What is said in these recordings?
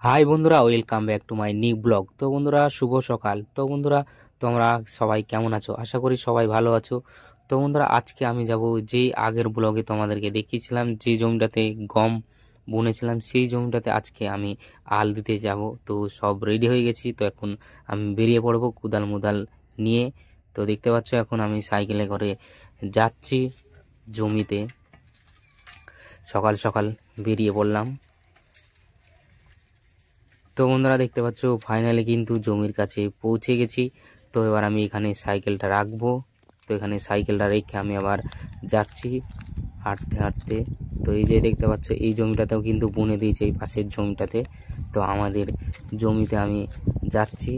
High বন্ধুরা, welcome back to my new blog. তো বন্ধুরা, শুভ সকাল। তো বন্ধুরা, তোমরা সবাই কেমন আছো? আশা করি সবাই ভালো আছো। তো বন্ধুরা, আজকে আমি যাব যে আগের ব্লগে তোমাদেরকে দেখিয়েছিলাম যে জমিটাতে গম বুনেছিলাম, সেই জমিটাতে আজকে আমি আল দিতে যাব। তো সব রেডি হয়ে গেছি। তো এখন আমি বেরিয়ে পড়বো কুদাল মুদাল নিয়ে। তো দেখতে পাচ্ছ এখন আমি সাইকেলে করে যাচ্ছি জমিতে। সকাল সকাল বেরিয়ে পড়লাম। তো বন্ধুরা, দেখতে পাচ্ছ ফাইনালি কিন্তু জমির কাছে পৌঁছে গেছি। তো এবার আমি এখানে সাইকেলটা রাখবো। তো এখানে সাইকেলটা রেখে আমি আবার যাচ্ছি হাঁটতে হাঁটতে। তো এই যে দেখতে পাচ্ছ এই জমিটাতেও কিন্তু বুনে দিয়েছে, এই পাশের জমিটাতে। তো আমাদের জমিতে আমি যাচ্ছি।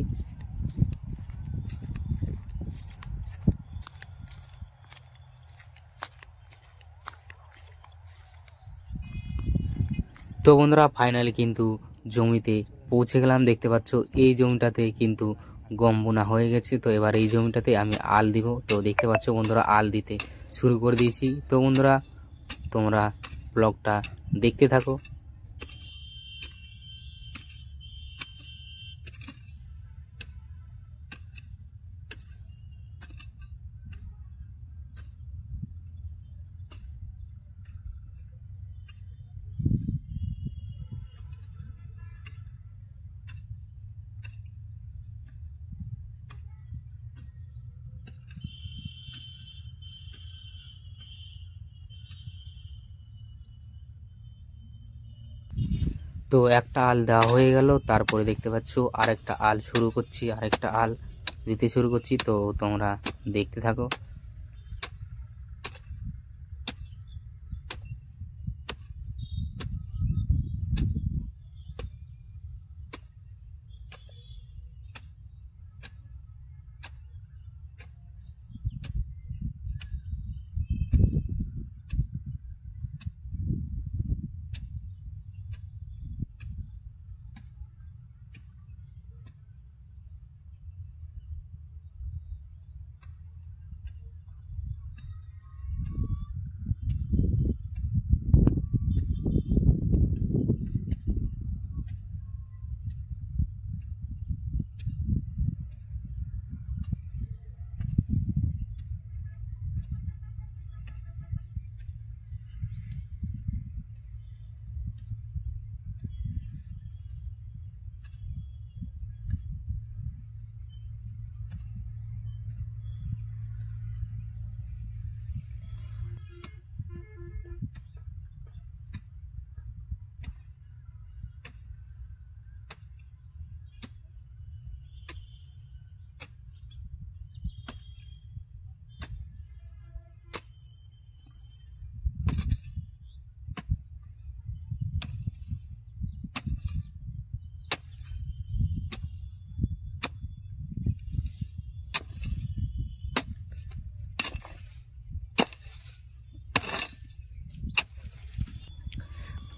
তো বন্ধুরা, ফাইনালি কিন্তু জমিতে পৌঁছে গেলাম। দেখতে পাচ্ছ এই জমিটাতে কিন্তু গম বোনা হয়ে গেছে। তো এবার এই জমিটাতে আমি আল দিব। তো দেখতে পাচ্ছ বন্ধুরা, আল দিতে শুরু করে দিয়েছি। তো বন্ধুরা, তোমরা ব্লগটা দেখতে থাকো। তো একটা আল দেওয়া হয়ে গেল। তারপরে দেখতে পাচ্ছ আরেকটা আল শুরু করছি, আরেকটা আল দিতে শুরু করছি। তো তোমরা দেখতে থাকো।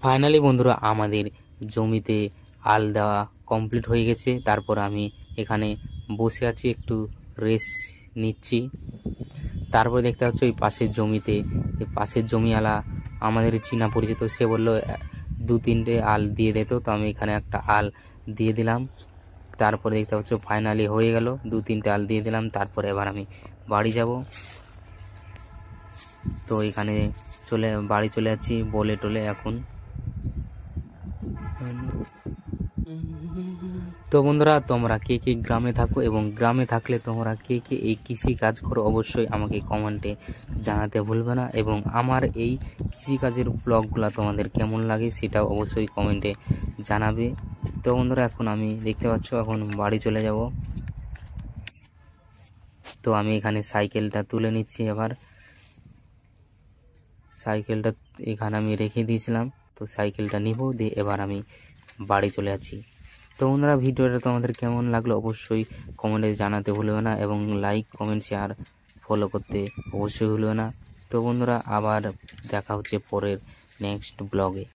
ফাইনালি বন্ধুরা, আমাদের জমিতে আল দেওয়া কমপ্লিট হয়ে গেছে। তারপর আমি এখানে বসে আছি, একটু রেস্ট নিচ্ছি। তারপরে দেখতে পাচ্ছ এই পাশের জমিতে, এই পাশের জমিওয়ালা আমাদের চীনা পরিচিত, সে বললো দু তিনটে আল দিয়ে দিত। তো আমি এখানে একটা আল দিয়ে দিলাম। তারপরে দেখতে পাচ্ছ ফাইনালি হয়ে গেল, দু তিনটে আল দিয়ে দিলাম। তারপরে এবার আমি বাড়ি যাব। তো এখানে বাড়ি চলে যাচ্ছি বলে টলে এখন। তো বন্ধুরা, তোমরা কে কে গ্রামে থাকো এবং গ্রামে থাকলে তোমরা কে কে এই কৃষি কাজ করো অবশ্যই আমাকে কমেন্টে জানাতে ভুলবে না। এবং আমার এই কৃষিকাজের ব্লগগুলো তোমাদের কেমন লাগে সেটাও অবশ্যই কমেন্টে জানাবে। তো বন্ধুরা, এখন আমি দেখতে পাচ্ছ এখন বাড়ি চলে যাব। তো আমি এখানে সাইকেলটা তুলে নিচ্ছি। এবার সাইকেলটা এখানে আমি রেখে দিয়েছিলাম। তো সাইকেলটা নিব, দিয়ে এবার আমি বাড়ি চলে যাচ্ছি। তো বন্ধুরা, ভিডিওটা তোমাদের কেমন লাগলো অবশ্যই কমেন্টে জানাতে ভুলবে না, এবং লাইক কমেন্ট শেয়ার ফলো করতে অবশ্যই ভুলবে না। তো বন্ধুরা, আবার দেখা হচ্ছে পরের নেক্সট ব্লগে।